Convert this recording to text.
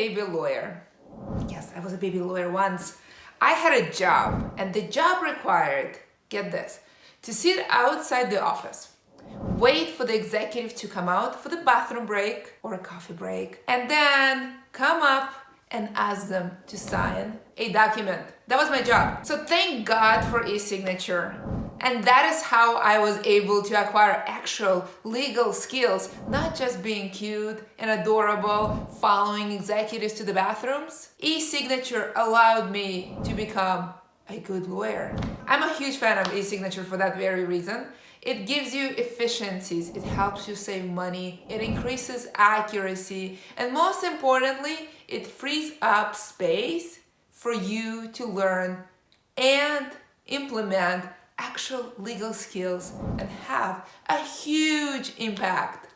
baby lawyer. Yes, I was a baby lawyer once. I had a job, and the job required, get this, to sit outside the office, wait for the executive to come out for the bathroom break or a coffee break, and then come up and ask them to sign a document. That was my job. So thank God for e-signature. And that is how I was able to acquire actual legal skills, not just being cute and adorable, following executives to the bathrooms. E-signature allowed me to become a good lawyer. I'm a huge fan of e-signature for that very reason. It gives you efficiencies, it helps you save money, it increases accuracy, and most importantly, it frees up space for you to learn and implement actual legal skills and have a huge impact